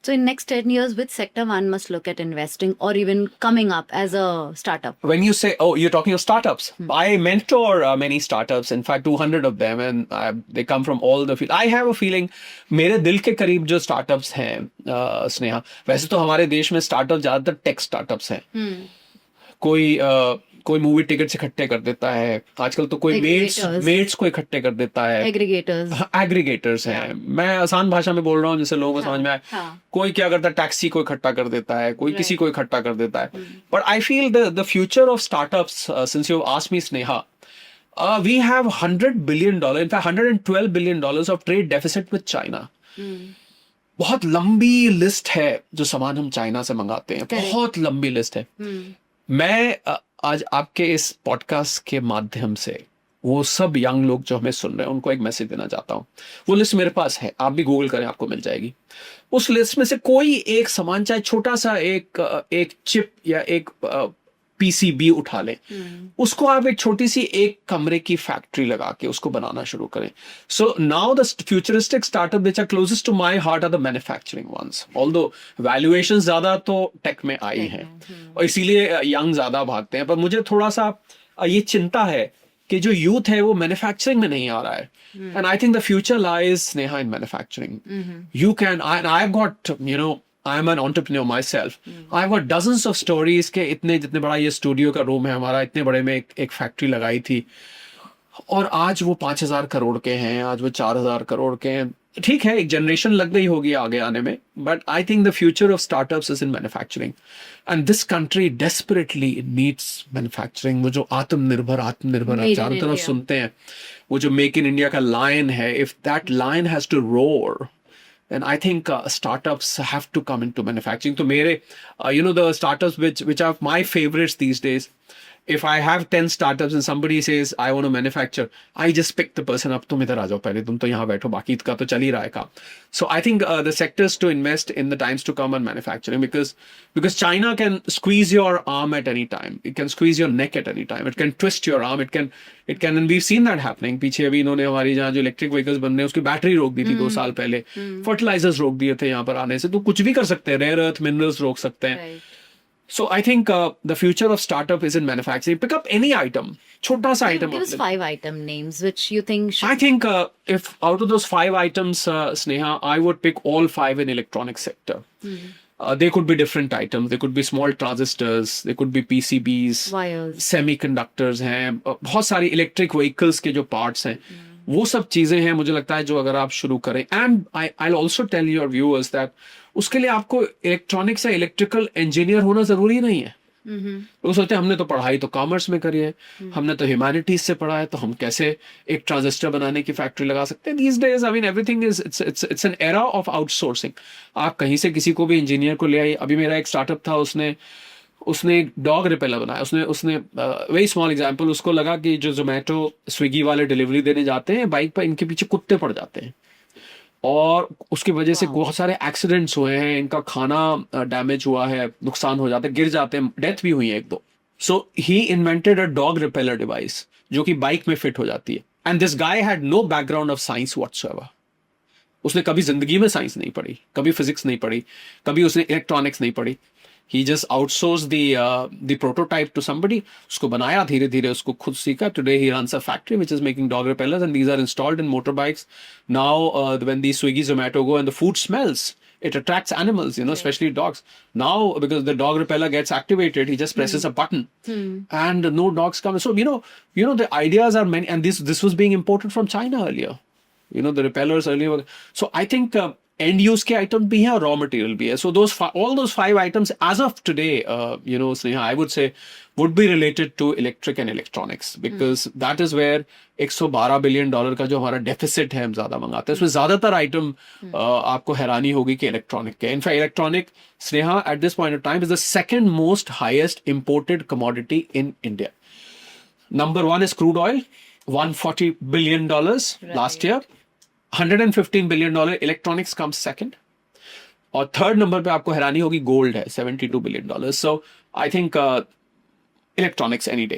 So in next 10 years, which sector one must look at investing or even coming up as a startup? When you say, oh, you're talking of startups, I mentor many startups, in fact 200 of them, and they come from all the field. I have a feeling मेरे दिल के करीब जो startups हैं, स्नेहा, वैसे तो हमारे देश में startup ज्यादातर tech startups हैं. कोई मूवी टिकट्स इकट्ठे कर देता है आजकल, तो कोई मेट्स को इकट्ठे कर देता है, एग्रीगेटर्स हैं. मैं आसान भाषा में बोल रहा हूँ जिससे लोगों को समझ में आए. कोई क्या करता है, टैक्सी को इकट्ठा कर देता है, कोई किसी को इकट्ठा कर देता है. But I feel the future of startups, since you asked me Sneha, we have $100 billion, in fact $112 billion of trade deficit with China. बहुत लंबी लिस्ट है जो सामान हम चाइना से मंगाते हैं, बहुत लंबी लिस्ट है. मैं आज आपके इस पॉडकास्ट के माध्यम से वो सब यंग लोग जो हमें सुन रहे हैं उनको एक मैसेज देना चाहता हूँ. वो लिस्ट मेरे पास है, आप भी गूगल करें, आपको मिल जाएगी. उस लिस्ट में से कोई एक सामान, चाहे छोटा सा एक चिप या एक पीसीबी उठा लें, उसको आप एक छोटी सी एक कमरे की फैक्ट्री लगा के उसको बनाना शुरू करें. So now the futuristic startup which are closest to my heart are the manufacturing ones. Although valuation ज्यादा तो टेक में आई हैं और इसीलिए यंग ज्यादा भागते हैं. पर मुझे थोड़ा सा ये चिंता है कि जो यूथ है वो मैन्युफैक्चरिंग में नहीं आ रहा है. And I think the future lies, Sneha, in manufacturing. You can, I have got, you know, I am an entrepreneur myself. I've got dozens of stories के जितने बड़ा ये स्टूडियो का रूम है हमारा, इतने बड़े में एक फैक्ट्री लगाई थी और आज वो 5,000 करोड़ के हैं, आज वो 4,000 करोड़ के हैं. ठीक है, एक जनरेशन लग गई होगी आगे आने में, but I think the future of startups is in manufacturing and this country desperately needs manufacturing. वो जो आत्मनिर्भर आप चारों तरफ सुनते हैं, वो जो मेक इन इंडिया का लाइन है, if that line has to roar, and I think startups have to come into manufacturing. So mere, the startups which are my favorites these days, if I have 10 startups and somebody says I want to manufacture, I just pick the person up. तुम इधर आ जाओ पहले, तुम तो यहाँ बैठो, बाकी का तो चल ही रहा है काम. So I think the sectors to invest in the times to come on manufacturing, because China can squeeze your arm at any time. It can squeeze your neck at any time. It can twist your arm. It can, and we've seen that happening. पीछे अभी इन्होंने हमारी जहाँ जो electric vehicles बन रहे हैं उसकी बैटरी रोक दी थी 2 साल पहले. फर्टिलाइजर्स रोक दिए थे यहाँ पर आने से. तो कुछ भी कर सकते हैं, रेयर अर्थ मिनरल्स रोक सकते हैं. So I think the future of startup is in manufacturing. Pick up any item, छोटा सा item. Give us 5 item names which you think should... I think if out of those 5 items, Sneha, I would pick all 5 in electronic sector. They could be different items. They could be small transistors. They could be PCBs, wires, semiconductors हैं, बहुत सारी electric vehicles के जो parts हैं, वो सब चीजें हैं. मुझे लगता है जो अगर आप शुरू करें, and I'll also tell your viewers that उसके लिए आपको इलेक्ट्रॉनिक्स या इलेक्ट्रिकल इंजीनियर होना जरूरी नहीं है. लोग सोचते हैं हमने तो पढ़ाई तो कॉमर्स में करी है, हमने तो ह्यूमैनिटीज से पढ़ा है, तो हम कैसे एक ट्रांजिस्टर बनाने की फैक्ट्री लगा सकते हैं. These days I mean everything is it's an era of outsourcing. आप कहीं से किसी को भी इंजीनियर को ले आइए. अभी मेरा एक स्टार्टअप था, उसने एक डॉग रिपेलर बनाया. उसने वेरी स्मॉल एग्जांपल, उसको लगा कि जो जोमेटो स्विगी वाले डिलीवरी देने जाते हैं, बाइक पर इनके पीछे कुत्ते पड़ जाते हैं और उसकी वजह से बहुत सारे एक्सीडेंट्स हुए हैं, इनका खाना डैमेज हुआ है, नुकसान हो जाता है, गिर जाते हैं, डेथ भी हुई है 1-2. So he invented a dog repeller device जो कि बाइक में फिट हो जाती है. And this guy had no background of science whatsoever. उसने कभी जिंदगी में साइंस नहीं पढ़ी, कभी फिजिक्स नहीं पढ़ी, कभी उसने इलेक्ट्रॉनिक्स नहीं पढ़ी. He just outsourced the prototype to somebody. उसको बनाया, धीरे धीरे उसको खुद सीखा. Today he runs a factory which is making dog repellers and these are installed in motorbikes. Now when these Swiggy, Zomato go and the food smells, it attracts animals, especially dogs. Now because the dog repeller gets activated, he just presses a button and no dogs come. So the ideas are many, and this was being imported from China earlier. The repellers earlier. So I think end use के item भी हैं और raw material भी है. So all those 5 items as of today, Sneha, I would say would be related to electric and electronics because that is where $112 billion का जो हमारा deficit है हम ज्यादा मंगाते हैं. उसमें ज्यादातर item आपको हैरानी होगी कि electronic के. In fact, electronic, Sneha, at this point of time is the second most highest imported commodity in India. Number 1 is crude oil, $140 billion last year. $115 billion electronics comes second. और third number पे आपको हैरानी होगी gold है, $72 billion. So I think electronics any day.